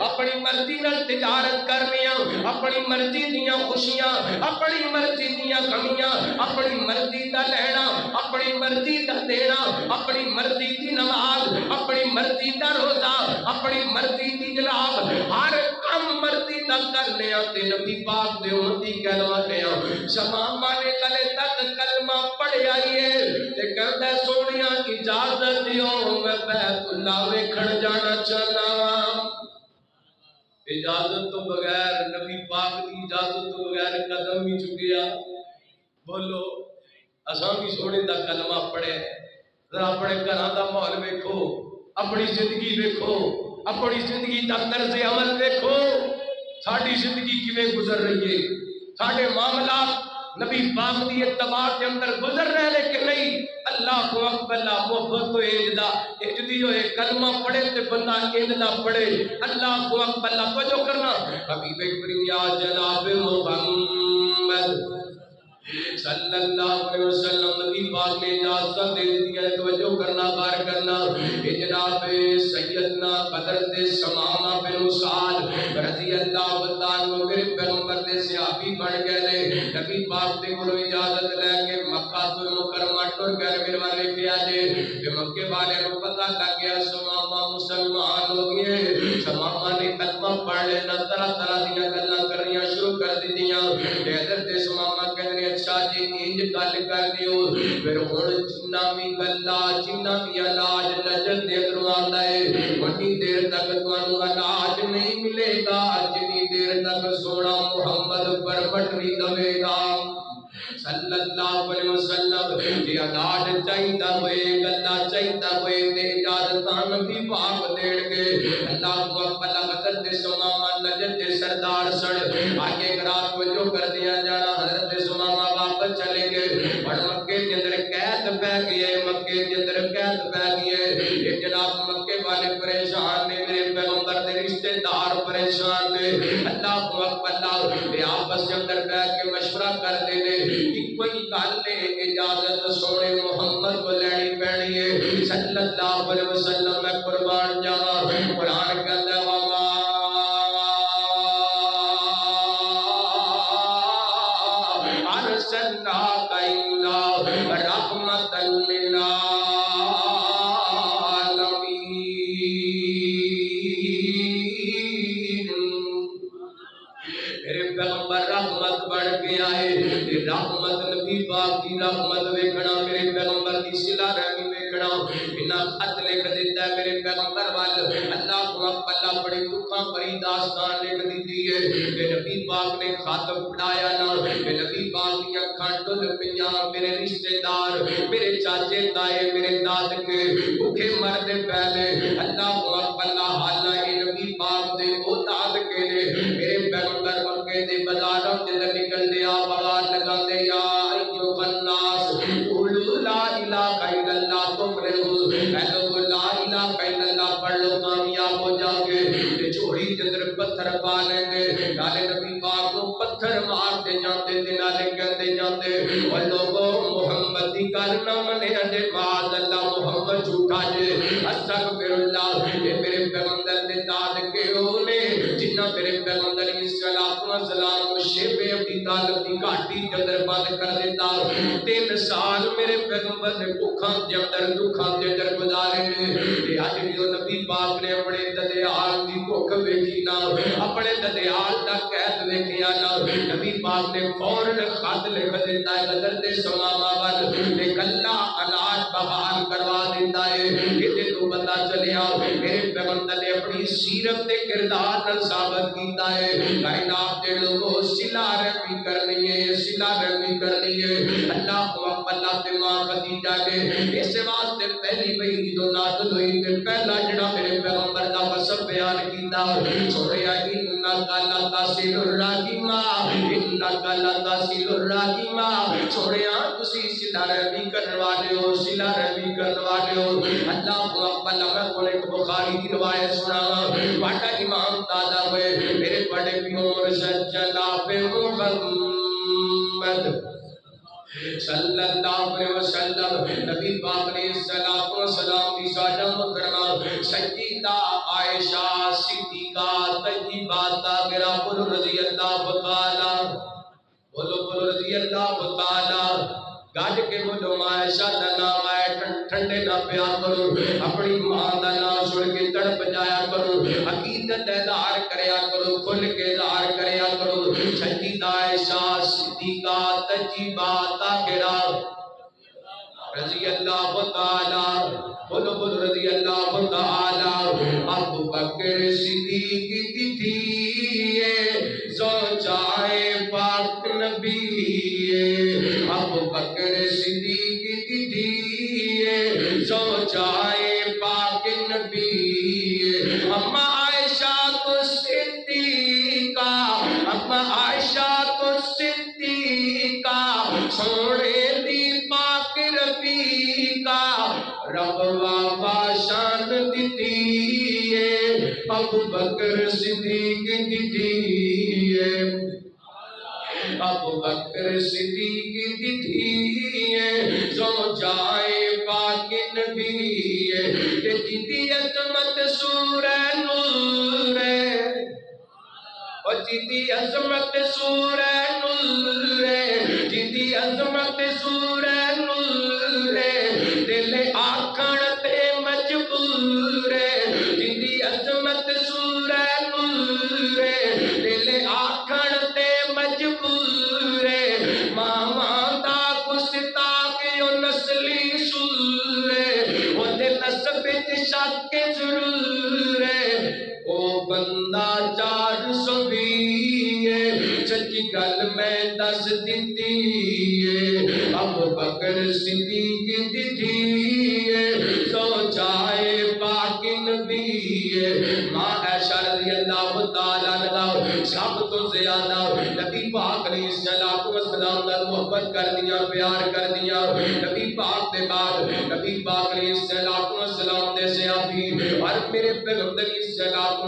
اپنی مرضی نال تجارت کرنی اپنی مرضی دیاں خوشیاں اپنی مرضی دیاں غمیاں اپنی مرضی دا لینا اپنی مرضی دا دینا اپنی مرضی دی نماز اپنی مرضی دا روزہ اپنی مرضی دی جناب ہر کم مرضی دا کرنے تے نبی پاک دے امتی کہلوانے شمامہ نے کلے تک کلمہ پڑھ آئیے تے کہتا سونیاں اجازت دیو میں بیت اللہ ویکھن جانا چاہنا۔ اجازت تو بغیر نبی پاک کی اجازت تو بغیر قدم بھی چکیا۔ بولو اساں بھی سونے دا کلمہ پڑھے، ذرا اپنے گھراں دا ماحول ویکھو، اپنی زندگی ویکھو، اپنی زندگی دا طرز عمل ویکھو، ساڈی زندگی کیویں گزر رہی ہے، ساڈے معاملات نبی پاک دی اتباع کے اندر گزر رہے لیکن نہیں۔ اللہ کو اکبر اللہ محبت تو اجدا اجدی ہوئے کلمہ پڑھے تے بندہ اجدا پڑھے۔ اللہ کو اکبر اللہ توجہ کرنا حبیب کریم یا جناب محمد صلی اللہ علیہ وسلم نبی پاک نے اجازت دے دی ہے، توجہ کرنا بار کرنا۔ جناب سیدنا حضرت ثمامہ بن سعد رضی اللہ عنہ میرے پیغمبر دے صحابی بن گئے نے، نبی پاک دے کولوں اجازت لے کے مکہ تو مکرمہ ٹر گئے میرے والے پیا جے کہ مکے والے کو پتہ لگ گیا ثمامہ مسلمان ہو گئے۔ ثمامہ نے کلمہ پڑھ لینا، طرح طرح دیاں گلاں کرنیاں شروع کر دیاں۔ حضرت ثمامہ کہنے اچھا جی انج گل کر دیو پھر ہن جنہ بھی گلا جنہ بھی علاج نظر دے اندروں آندا ہے اُنی دیر تک تانوں علاج نہیں ملے گا جنی دیر تک سونا محمد پر پٹری دے گا صلی اللہ علیہ وسلم۔ یہ علاج چاہیدا ہوئے گلا چاہیدا ہوئے تے اجازت نبی پاک دین گے۔ اللہ کو اپنا حضرت ثمامہ نجد دے سردار سڑ آگے رات کو جو کر دیا جانا حضرت ثمامہ واپس چلے گئے اور مکے کے اندر قید پہ گئے، مکے کے اندر قید پہ گئے۔ یہ جناب مکے والے پریشان نے، میرے پیغمبر دے رشتہ دار پریشان نے۔ اللہ کو اللہ یہ آپس کے اندر بیٹھ کے مشورہ کر دے دے کوئی گل نے اجازت سونے محمد کو لینی پینی ہے صلی اللہ علیہ وسلم۔ میں قربان جاواں قرآن کہندا وما ارسلناک الا رحمۃ للعالمین۔ میرے پیغمبر رحمت بن کے آئے، رحمت نبی پاک کی رحمت ویکھنا، میرے پیغمبر کی صلہ رحمی ویکھنا، انہاں خط لکھ دیتا ہے میرے پیغمبر وال۔ اللہ کو اللہ بڑی دکھاں بڑی داستان لکھ دیتی ہے کہ نبی پاک نے خط پڑھایا نا کہ نبی پاک کی اکھاں ڈل پیاں، میرے رشتے دار میرے چاچے تائے میرے دادکے بھوکے مرد پہلے۔ اللہ کو اللہ حالہ نبی پاک دے او دادکے نے میرے پیغمبر مکے دے بازاراں تے نکل دیا بوار لگا دے یا ایھا الناس قولوا لا الہ الا اللہ تفلحوا، اے لوگ لا الہ الا اللہ پڑھ لو کامیاب ہو جاؤ گے۔ تے جھوڑی دے اندر پتھر پا لیں گے، نالے نبی پاک کو پتھر مارتے جاندے تے نالے کہندے جاندے او لوگوں محمد دی گل نہ منے اجے معاذ اللہ محمد جھوٹا جے استغفر اللہ۔ یہ میرے پیغمبر دے دادکے او نے جنہ میرے پیغمبر علیہ السلام کو شیب ابی طالب دی گھاٹی کے اندر بند کر دیتا۔ 3 سال میرے پیغمبر نے بھوکاں دے اندر دکھاں دے اندر گزارے نے۔ یہ اج بھی نبی پاک نے اپنے ددیال دی بھوک ویکھی نا، اپنے ددیال دا قید ویکھیا نا، نبی پاک نے فوراً خط لکھ دیتا ہے حضرت ثمامہ ول ایک اللہ علاج بحال کروا دیتا ہے۔ یہ تو پتہ چلیا میرے پیغمبر نے اپنی سیرت تے کردار نال ثابت کیتا ہے کائنات دے لوگوں صلہ رحمی کرنی ہے، صلہ رحمی کرنی ہے۔ اللہ کو اللہ تے ماں خدیجہ نے اس واسطے پہلی وحی جو نازل ہوئی تے پہلا جڑا میرے پیغمبر دا وصف بیان کیتا سورہ انک لا تصل الرحم ان انکا لتصل الرحیم سونیا تسی صلہ رحمی کرنے والے ہو صلہ رحمی کرنے والے ہو اللہ اکبر میں کو ایک بخاری کی روایت سنا واٹا امام دادا ہوئے میرے بڑے پیوں مرشد جناب محمد صلی اللہ علیہ وسلم نبی پاک علیہ السلام کی سادہ محترمہ سیدہ عائشہ صدیقہ طیبہ طاہرہ بولو رضی اللہ تعالی بولو رضی اللہ تعالی گاج کے بولو عائشہ دا نام آئے ٹھنڈے نہ پیا کرو اپنی ماں دا نام سن کے تڑپ جایا کرو حقیقت اظہار کریا کرو کھل کے اظہار کریا کرو سیدہ عائشہ صدیقہ طیبہ طاہرہ رضی اللہ تعالی بولو رضی اللہ تعالی ابو بکر صدیق کی تھی زوجائے پاک نبی ابو بکر صدیق کی تھی زوجائے پاک نبی اما عائشہ تو صدیقہ اما عائشہ تو صدیقہ سونے دی پاک ربی کا رب بابا شان دیتی ہے ابو بکر صدیق دیتی ہے ابو بکر صدیق دیتی ہے زوجائے پاک نبی ہے جدی عظمت سورہ نور ہے اور جدی عظمت سورہ نور ہے جدی عظمت سورہ نور ہے دل آکھن تے مجبور ہے جدی عظمت سورہ نور ہے دل آکھن تے مجبور ہے ماما دا گستاخ نسلی سور ہے وہ دل نسب شک ضرور ہے او بندہ 420 سچی گل میں دس دیتی ہے ابو بکر صدیق دیتی ہے زوجائے پاک نبی ہے ماں عائشہ رضی اللہ تعالیٰ عنہ سب تو زیادہ نبی پاک علیہ السلام نے محبت کر دیا پیار کر دیا نبی پاک دے بعد نبی پاک علیہ السلام دے صحابی اور میرے پیغمبر علیہ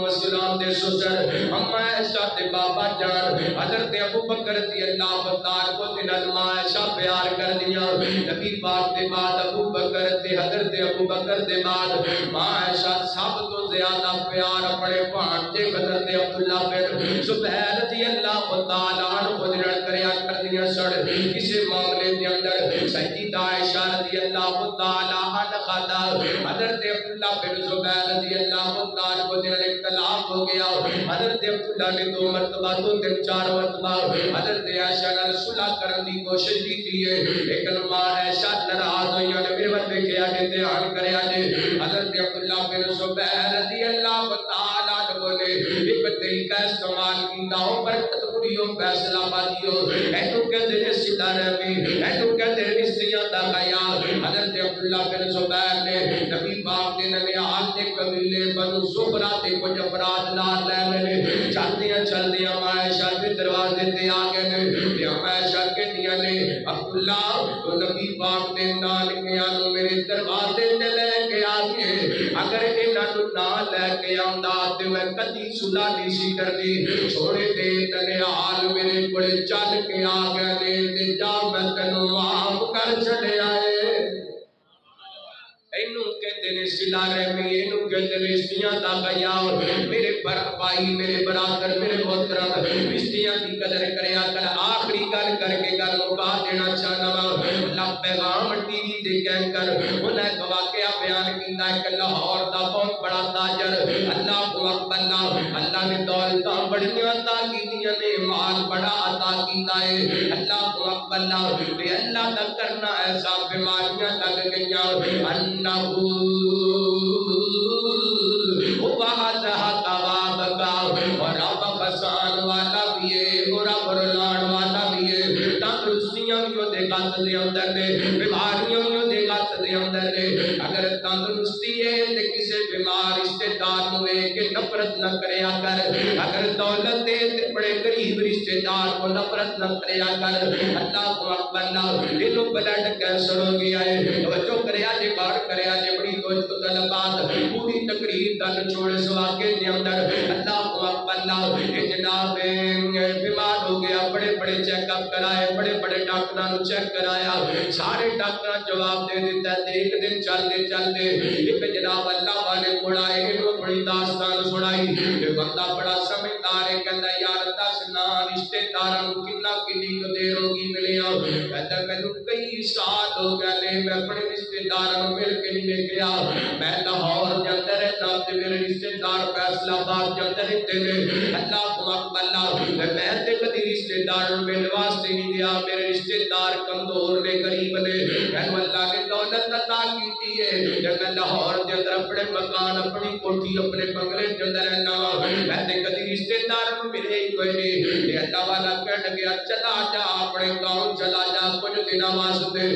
السلام دے سسر اما عائشہ دے بابا جان حضرت ابو بکر رضی اللہ تعالیٰ کو دن ماں عائشہ پیار کر دیا نبی پاک دے بعد ابو بکر دے حضرت ابو بکر دے بعد ماں عائشہ سب تو زیادہ پیار اپنے بھانجے حضرت عبداللہ بن زبیر رضی اللہ تعالیٰ عنہ کو دن کریا کر دیا سڑ کسی معاملے دے اندر سیدہ عائشہ رضی اللہ تعالیٰ عنہ دا حضرت عبداللہ بن زبیر رضی اللہ تعالیٰ کو دن اختلاف ہو گیا حضرت عبداللہ نے 2 مرتبہ 2 دن 4 مرتبہ حضرت عائشہ نے صلح کرنے کی کوشش کی تھی لیکن ماں عائشہ ناراض ہوئی نے میرے ور دیکھیا کہ دھیان کریا جے حضرت عبداللہ بن زبیر رضی اللہ تعالیٰ عنہ بولے ایک طریقہ استعمال کیتا ہو برکت پوری ہو فیصلہ بازی ہو اینو کہتے ہیں صلہ رحمی اینو کہتے ہیں رشتیاں دا خیال حضرت عبداللہ بن زبیر نے نبی پاک نے ننیال دے قبیلے بنو زہرہ دے کچھ افراد نال لے لے چل دیا ماں عائشہ کے دروازے تے آ گئے نے ماں عائشہ کے دیا نے عبداللہ تو نبی پاک دے نال کیا نو میرے دروازے تے لے کے آ گئے اگر انہاں نو نال لے کے آندا تے میں کدی صلح نہیں سی کرنی چھوڑے دے ننیال میرے کول چل کے آ گئے نے تے جا میں تینوں معاف کر چھڈیا ہے اینو کہتے ہیں صلہ رحمی اینو کہتے ہیں رشتیاں دا خیال میرے بھائی میرے برادر میرے محترم رشتیاں کی قدر کریا کر آخری گل کر کے گل مکا دینا چاہنا اللہ پیغام ٹی وی دے کہہ کر انہیں ایک واقعہ بیان کیتا ہے کہ لاہور دا بہت بڑا تاجر اللہ کو اللہ نے دولتاں بڑیاں عطا کیتیاں نے مال بڑا عطا کیتا ہے اللہ کو اللہ دا کرنا ایسا بیماریاں لگ گئیاں انہو وحدہ تواب کا اور رب خسان والا بھی ہے اور رب رلان والا بھی ہے تندرستیاں بھی دے گات دے اندر نے بیماریاں بھی دے گات دے اندر نے اگر تندرست تندرستی ہے تے کسے بیمار رشتے دار نو ویکھ کے نفرت نہ کریا کر اگر دولت ہے تے بڑے غریب رشتے دار کو نفرت نہ کریا کر اللہ اکبر دلوں بلڈ کینسر ہو گیا ہے توجہ کریا جے بار کریا جے بڑی توجہ طلبات پوری تقریر دل چھوڑ اس واقعے دے اندر اللہ اکبر یہ جناب بیمار ہو گیا بڑے بڑے چیک اپ کرائے بڑے بڑے ڈاکٹراں نو چیک کرایا سارے ڈاکٹراں جواب دے دیتا تے ایک دن چلتے چلتے ایک جناب اللہ والے کول آئے انہوں بڑی داستان سنائی کہ بندہ بڑا سمجھدار ہے کہندا یار دس نا رشتے داراں نو کنی کو دیر ہوگی ملیا کہندا مینوں کئی سال ہو گئے نے میں اپنے رشتے داراں نو مل کے نہیں ویکھیا میں لاہور دے اندر رہنا تے میرے رشتے دار فیصلہ آباد دے اندر رہتے نے اللہ اکبر میں تے کدی رشتے دار نو ملن واسطے نہیں گیا میرے رشتے دار کمزور نے غریب نے مینوں اللہ نے دولت عطا کیتی ہے جب میں لاہور دے اندر اپنے مکان اپنی کوٹھی اپنے بنگلے دے اندر رہنا میں تے کدی رشتے دار نو ملے ہی کوئی نہیں تے اللہ والا کہن گیا چلا جا اپنے گاؤں چلا جا کچھ دنوں واسطے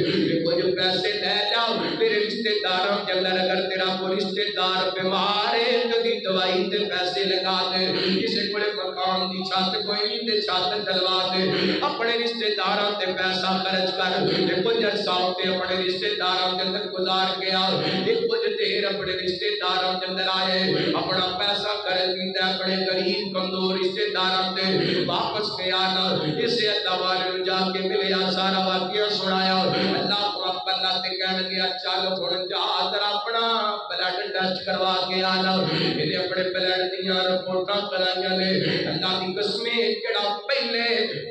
کچھ پیسے لے جا میرے رشتے داراں دے اندر اگر تیرا کوئی رشتے دار بیمار ہے کدی دوائی تے پیسے لگا دے کسے کولے مکان دی چھت کوئی نہیں تے چھت ڈلوا دے اپنے رشتے داراں تے پیسہ خرچ کر تے کچھ عرصہ تے اپنے رشتے داراں دے اندر گزار گیا ایک کچھ دیر اپنے رشتے داراں دے اندر آئے اپنا پیسہ خرچ کیتا اپنے غریب کمزور رشتے داراں تے واپس گیا نا اسے اللہ والے نو جا کے ملیا سارا واقعہ سنایا اللہ کو اکبر تے کہن گیا چل ہن جا ذرا اپنا بلڈ ٹیسٹ کروا کے آنا یہ اپنے بلڈ دیاں رپورٹاں کرائیاں نے اللہ دی قسم جڑا پہلے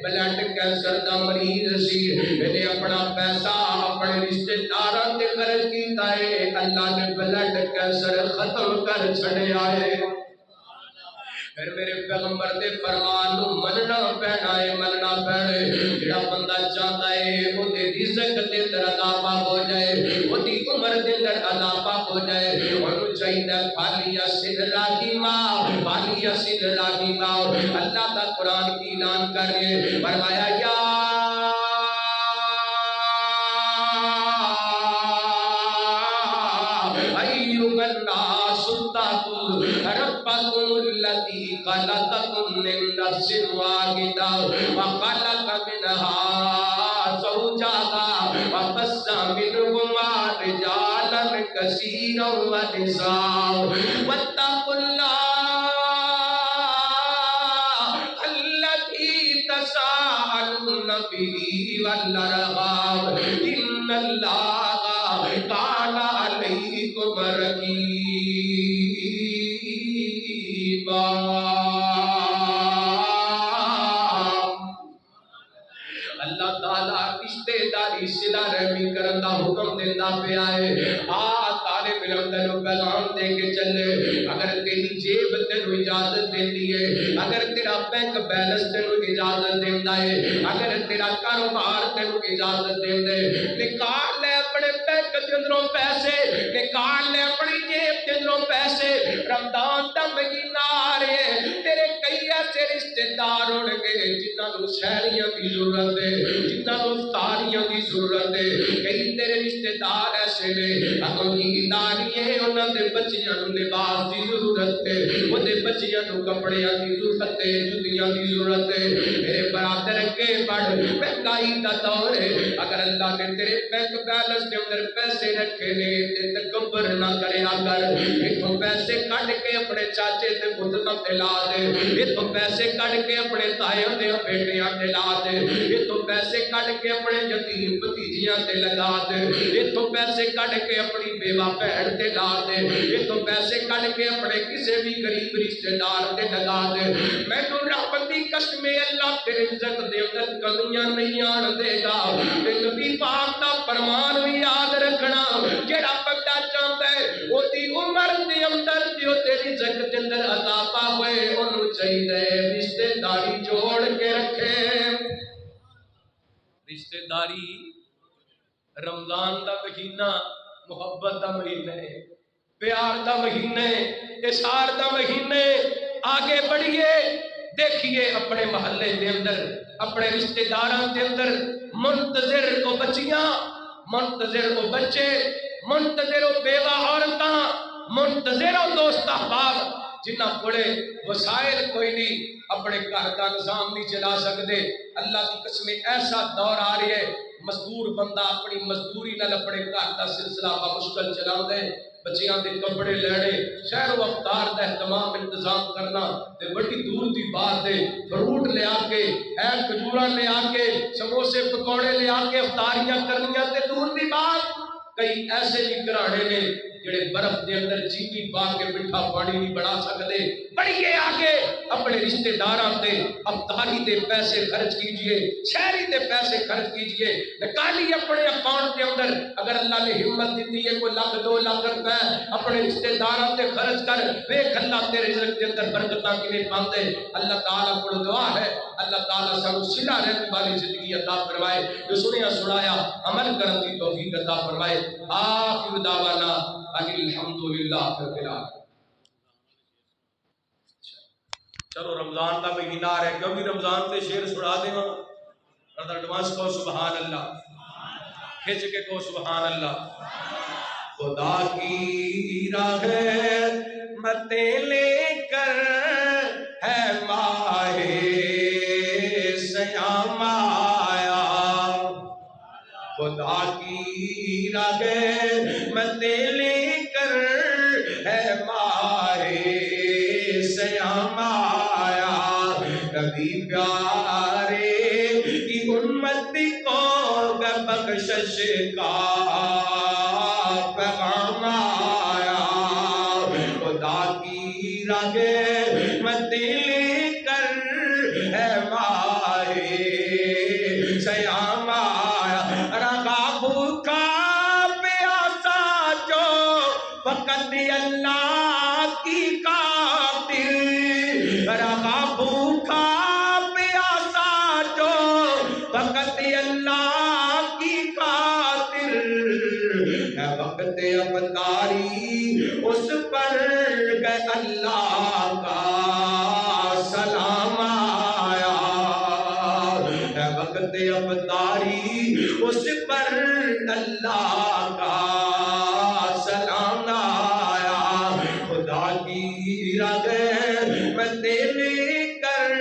بلڈ کینسر دا مریض سی نے اپنا پیسہ اپنے رشتے داراں تے خرچ کیتا ہے اللہ نے بلڈ کینسر ختم کر چھڑیا ہے پھر میرے پیغمبر دے فرمان نو مننا پینا ہے مننا پینا جڑا بندہ چاہتا ہے وہ دے رزق دے اندر عطا ہو جائے وہ دی عمر دے اندر عطا ہو جائے انہوں چاہیے خالی اسد لاگی ماں اللہ دا قرآن کی اعلان کر رہے فرمایا یا ایھا الناس اتقوا ربکم الذی خلقکم من نفس واحدہ وخلق منها زوجها وبث منهما رجالا كثيرا ونساء واتقوا الله الذي تساءلون به والارحام ان الله كان عليكم رقيبا اللہ تعالیٰ رشتے داری صلہ رحمی کرن دا حکم دیتا پیا ہے طالب علم تینوں پیغام دے کے چلے اگر تیری جیب تینوں اجازت دیتی ہے اگر تیرا بینک بیلنس تینوں اجازت دیتا ہے اگر تیرا کاروبار تینوں اجازت دیتا ہے نکال لے اپنے بینک کے اندروں پیسے نکال لے اپنی جیب کے اندروں پیسے رمضان دا مہینہ آ رہے ہیں تیرے کئی ایسے رشتے دار ہونے گے جنہاں نو سہریاں کی ضرورت ہے جنہاں نو افطاریاں کی ضرورت ہے کئی تیرے رشتے دار ایسے نے اگر عیداری ہے انہاں دے بچیاں نو لباس دی ضرورت ہے وہ دے بچیاں نو کپڑیاں دی ضرورت ہے جوتیاں دی ضرورت ہے میرے برادر کے پڑھ مہنگائی دا دور ہے اگر اللہ نے تیرے بینک بیلنس کے اندر پیسے رکھے نے تے تکبر نہ کرے اگر اتھوں پیسے کٹ کے اپنے چاچے تے پتراں تے لا دے اتھوں پیسے کٹ کے اپنے تائیاں تے بیٹیاں تے لا دے اتھوں پیسے کٹ کے اپنے یتیم بھتیجیاں تے لگا دے اتھوں پیسے کٹ کے اپنی بیوہ بہن تے لا دے اتھوں پیسے کٹ کے اپنے کسے بھی غریب رشتے دار تے لگا دے میں تو رب دی قسم اللہ تیرے رزق دے اندر کمیاں نہیں آن دے گا تے نبی پاک دا فرمان بھی یاد رکھنا جڑا بندہ چاہتا ہے وہ دی عمر دے اندر جو تیری رزق دے اندر عطا پاوے انہوں چاہیے رشتے داری جوڑ کے رکھے رشتے داری رمضان دا مہینہ محبت دا مہینہ ہے پیار دا مہینہ ہے اظہار دا مہینہ ہے آگے بڑھیے دیکھیے اپنے محلے دے اندر اپنے رشتے داراں دے اندر منتظر او بچیاں منتظر او بچے منتظر و بیوہ عورتاں، منتظر و دوست احباب جنہ کوڑے وسائل کوئی نہیں، اپنے گھر کا نظام نہیں چلا سکتے. اللہ کی قسم ایسا دور آ رہی ہے مزدور بندہ اپنی مزدوری نال اپنے گھر کا سلسلہ بمشکل چلا دے. بچیاں دے کپڑے لینے، شہر و افطار کا اہتمام انتظام کرنا تے بڑی دور دی بات ہے. فروٹ لے آ کے، کھجوراں لے آ کے، سموسے پکوڑے لے آ کے افطاریاں کرنیاں تے دور دی بات. کئی ایسے بھی گھرانے نے جڑے برف دے اندر چینی پا کے میٹھا پانی نہیں بنا سکتے. پڑھیے آگے اپنے رشتے داراں تے افطاری دے پیسے خرچ کیجئے، شہری دے پیسے خرچ کیجئے، نکالی اپنے اکاؤنٹ کے اندر. اگر اللہ نے ہمت دیتی ہے کوئی لاکھ 2 لاکھ روپے اپنے رشتے داراں تے خرچ کر، دیکھ اللہ تیرے رزق کے اندر برکتاں کیویں پاندے. اللہ تعالیٰ کو دعا ہے اللہ تعالیٰ سانو صلہ رحم والی زندگی عطا فرمائے، جو سنیا سنایا عمل کرن دی توفیق عطا فرمائے. آخر دعوانا ان الحمدللہ رب العالمین. چلو رمضان کا مہینہ آ رہا ہے، کیونکہ رمضان سے شعر سنا دے گا. ایڈوانس کو سبحان اللہ، کھچ کے کو سبحان اللہ. خدا کی راہ متیں لے کر ہے ماہ سیام آیا، خدا کی راہ متیں لے کر ہے ماہ سیام آیا. نبی پیارے کی امت کو بخشش کا پیغام آیا. خدا کی راہ متیں لے کر ہے ماہ سیام آیا. رہا بھوکا پیاسا جو فقط اللہ کی خاطر، رہا بھوکا پیاسا جو فقط اللہ کی خاطر، ہے وقت افطاری اس پر کہ اللہ کا سلام آیا. ہے وقت افطاری اس پر اللہ کا سلام آیا. خدا کی راہ متیں لے کر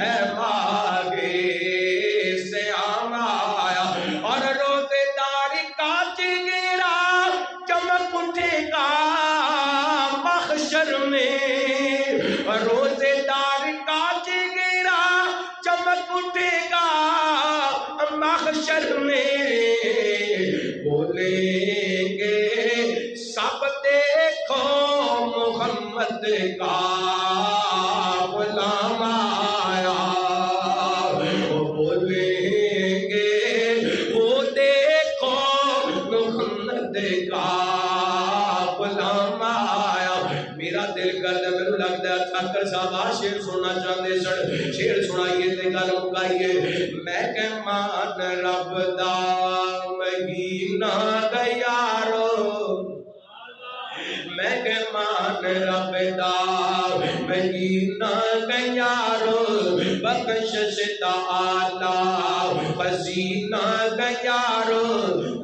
ہے ماہ سیام آیا. اور روزے دار کا چہرہ چمک اٹھے گا محشر میں، روزے دار کا چہرہ چمک اٹھے گا محشر میں. بولیں گے سب دیکھو محمد کا غلام آیا. وہ بولیں گے وہ دیکھو محمد کا غلام آیا. میرا دل کرتا میرے لگتا ہے ٹھاکر صاحب شیر سننا چاہتے سن، شیر سنائیے تے گل مکائیے. میں کہ مان رب دا مہینہ گیارو، میں کہ مان رب دا مہینہ گیارو، بخشش دا آلہ خزینہ گیارو.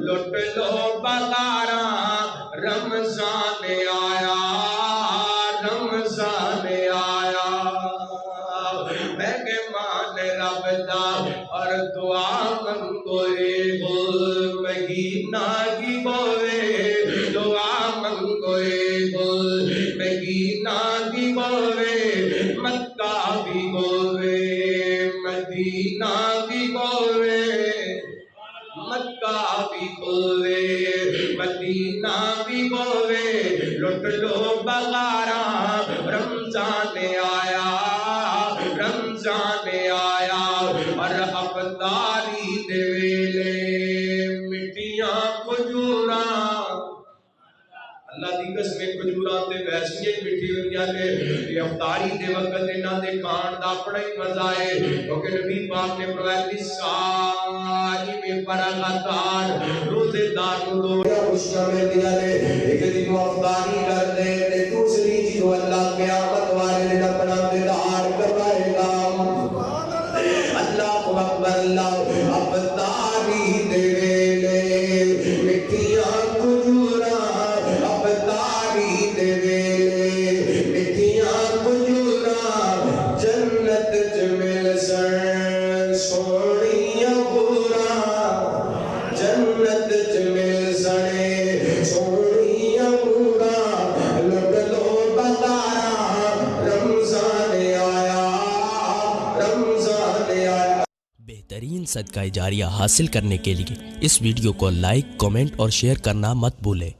لٹ لو بغاراں رمضان آیا، رمضان آیا. میں کہ مان رب دا اور دعا منگوئے ہو مہینہ کی ہوئے، دعا منگوئے ہو مہینہ کی ہوئے، مکہ بھی ہوئے مدینہ بھی ہوئے، مکہ بھی ہوئے مدینہ بھی ہوئے. لٹ لو بغاراں رمضان آیا، رمضان آیا. اور افطاری دے ویلے مٹیاں کھجوراں، اللہ دی قسم کھجوراں تے ویسے ہی مٹھی ہوندیاں نے. یہ افطاری دے وقت انہاں دے کھان دا اپنا ہی مزہ ہے، کیونکہ نبی پاک نے فرمایا للصائم فرغتان، روزے دار کو دو خوشخبری دیا نے. ایک دن افطاری کر دے تے دوسری چیز اللہ قیامت والے دن اپنا دیدار کروائے گا. اللہ اکبر اللہ. افطاری دے ویلے مٹھیاں کھجوراں صدقہ جاریہ حاصل کرنے کے لیے اس ویڈیو کو لائک، کمنٹ اور شیئر کرنا مت بھولیں۔